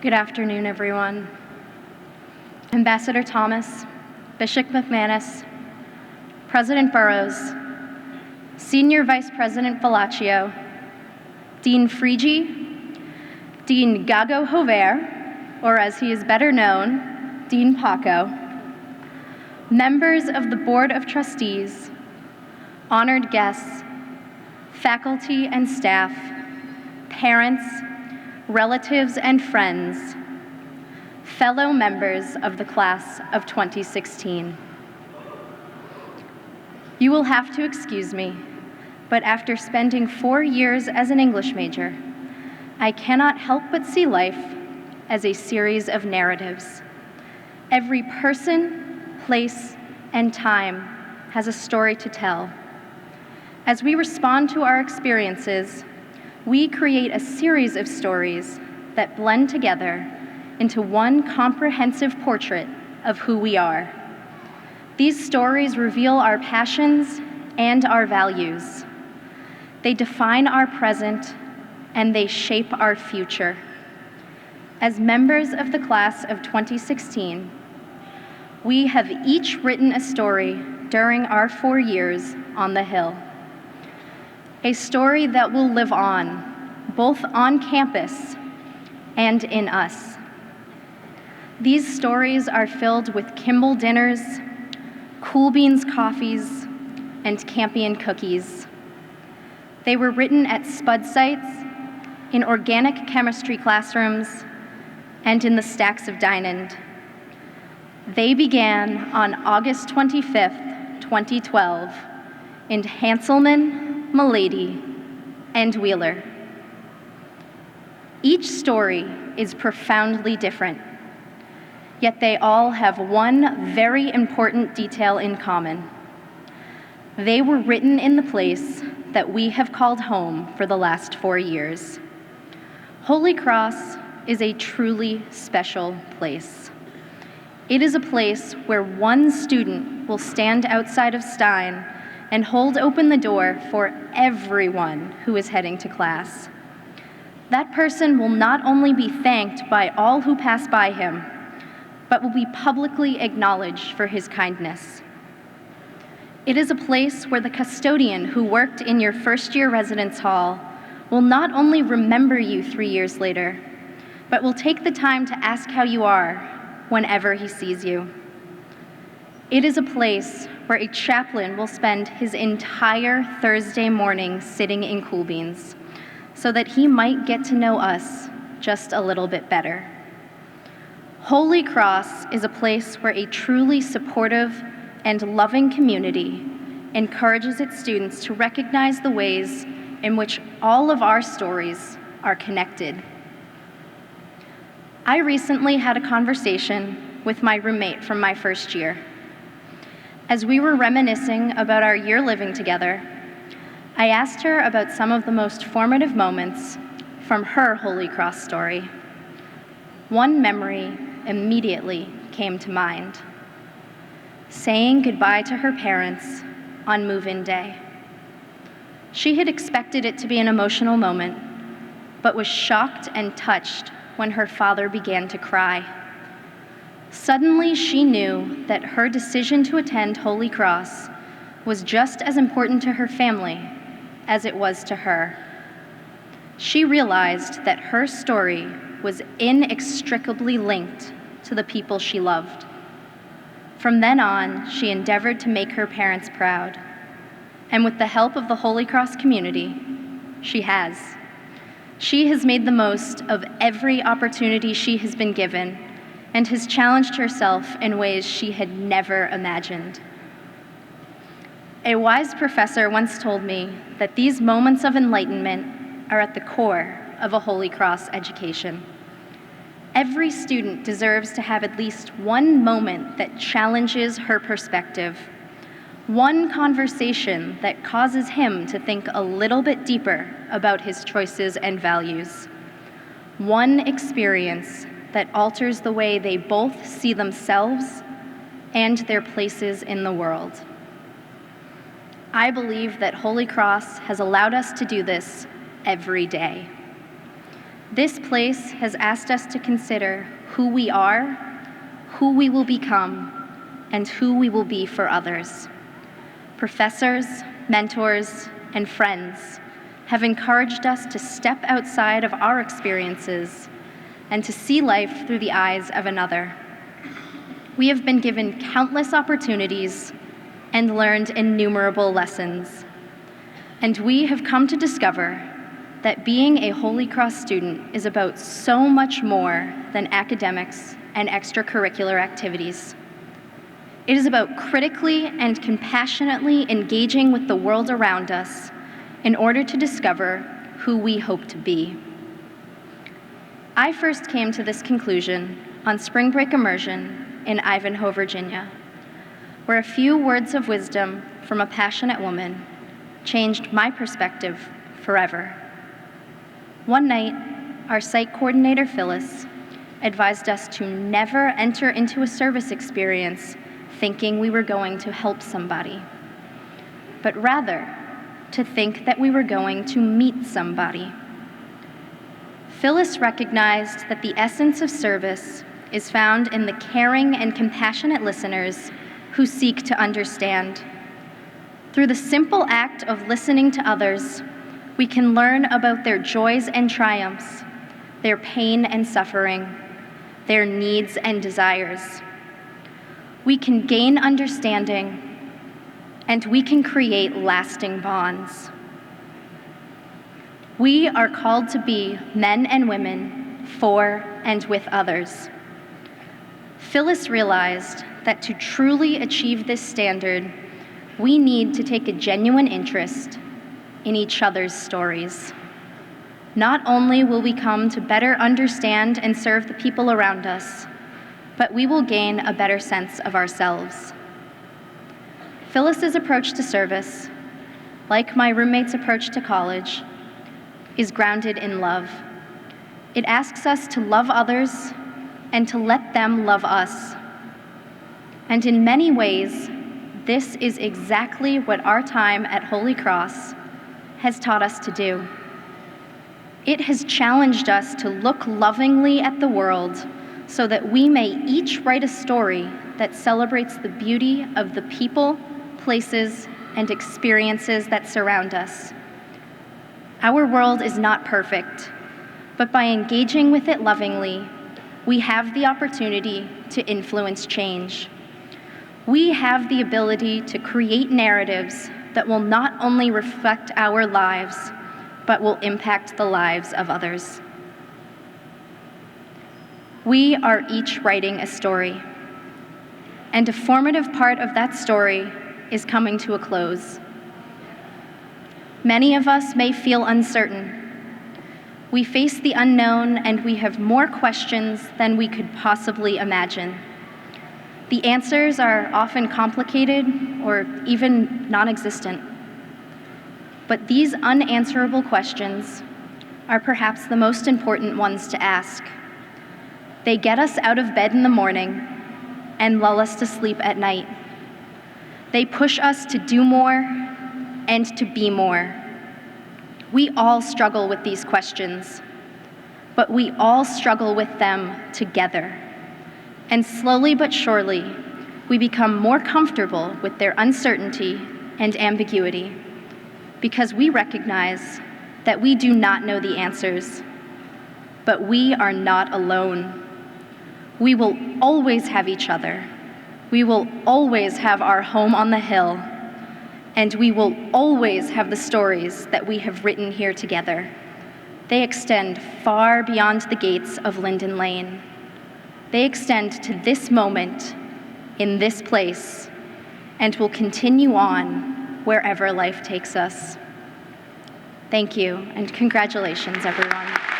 Good afternoon, everyone. Ambassador Thomas, Bishop McManus, President Burrows, Senior Vice President Fallaccio, Dean Frigi, Dean Gago Hover, or as he is better known, Dean Paco, members of the Board of Trustees, honored guests, faculty and staff, parents, relatives and friends, fellow members of the class of 2016. You will have to excuse me, but after spending 4 years as an English major, I cannot help but see life as a series of narratives. Every person, place, and time has a story to tell. As we respond to our experiences, we create a series of stories that blend together into one comprehensive portrait of who we are. These stories reveal our passions and our values. They define our present and they shape our future. As members of the class of 2016, we have each written a story during our 4 years on the Hill. A story that will live on, both on campus and in us. These stories are filled with Kimball dinners, Cool Beans coffees, and Campion cookies. They were written at spud sites, in organic chemistry classrooms, and in the stacks of Dinand. They began on August 25th, 2012, in Hanselman, Milady, and Wheeler. Each story is profoundly different, yet they all have one very important detail in common. They were written in the place that we have called home for the last 4 years. Holy Cross is a truly special place. It is a place where one student will stand outside of Stein and hold open the door for everyone who is heading to class. That person will not only be thanked by all who pass by him, but will be publicly acknowledged for his kindness. It is a place where the custodian who worked in your first-year residence hall will not only remember you 3 years later, but will take the time to ask how you are whenever he sees you. It is a place where a chaplain will spend his entire Thursday morning sitting in Cool Beans so that he might get to know us just a little bit better. Holy Cross is a place where a truly supportive and loving community encourages its students to recognize the ways in which all of our stories are connected. I recently had a conversation with my roommate from my first year. As we were reminiscing about our year living together, I asked her about some of the most formative moments from her Holy Cross story. One memory immediately came to mind: saying goodbye to her parents on move-in day. She had expected it to be an emotional moment, but was shocked and touched when her father began to cry. Suddenly, she knew that her decision to attend Holy Cross was just as important to her family as it was to her. She realized that her story was inextricably linked to the people she loved. From then on, she endeavored to make her parents proud. And with the help of the Holy Cross community, she has. She has made the most of every opportunity she has been given and has challenged herself in ways she had never imagined. A wise professor once told me that these moments of enlightenment are at the core of a Holy Cross education. Every student deserves to have at least one moment that challenges her perspective, one conversation that causes him to think a little bit deeper about his choices and values, one experience that alters the way they both see themselves and their places in the world. I believe that Holy Cross has allowed us to do this every day. This place has asked us to consider who we are, who we will become, and who we will be for others. Professors, mentors, and friends have encouraged us to step outside of our experiences and to see life through the eyes of another. We have been given countless opportunities and learned innumerable lessons. And we have come to discover that being a Holy Cross student is about so much more than academics and extracurricular activities. It is about critically and compassionately engaging with the world around us in order to discover who we hope to be. I first came to this conclusion on spring break immersion in Ivanhoe, Virginia, where a few words of wisdom from a passionate woman changed my perspective forever. One night, our site coordinator, Phyllis, advised us to never enter into a service experience thinking we were going to help somebody, but rather to think that we were going to meet somebody. Phyllis recognized that the essence of service is found in the caring and compassionate listeners who seek to understand. Through the simple act of listening to others, we can learn about their joys and triumphs, their pain and suffering, their needs and desires. We can gain understanding, and we can create lasting bonds. We are called to be men and women for and with others. Phyllis realized that to truly achieve this standard, we need to take a genuine interest in each other's stories. Not only will we come to better understand and serve the people around us, but we will gain a better sense of ourselves. Phyllis's approach to service, like my roommate's approach to college, is grounded in love. It asks us to love others and to let them love us. And in many ways, this is exactly what our time at Holy Cross has taught us to do. It has challenged us to look lovingly at the world so that we may each write a story that celebrates the beauty of the people, places, and experiences that surround us. Our world is not perfect, but by engaging with it lovingly, we have the opportunity to influence change. We have the ability to create narratives that will not only reflect our lives, but will impact the lives of others. We are each writing a story, and a formative part of that story is coming to a close. Many of us may feel uncertain. We face the unknown, and we have more questions than we could possibly imagine. The answers are often complicated or even non-existent. But these unanswerable questions are perhaps the most important ones to ask. They get us out of bed in the morning and lull us to sleep at night. They push us to do more and to be more. We all struggle with these questions, but we all struggle with them together. And slowly but surely, we become more comfortable with their uncertainty and ambiguity because we recognize that we do not know the answers, but we are not alone. We will always have each other. We will always have our home on the hill, and we will always have the stories that we have written here together. They extend far beyond the gates of Linden Lane. They extend to this moment, in this place, and will continue on wherever life takes us. Thank you, and congratulations, everyone.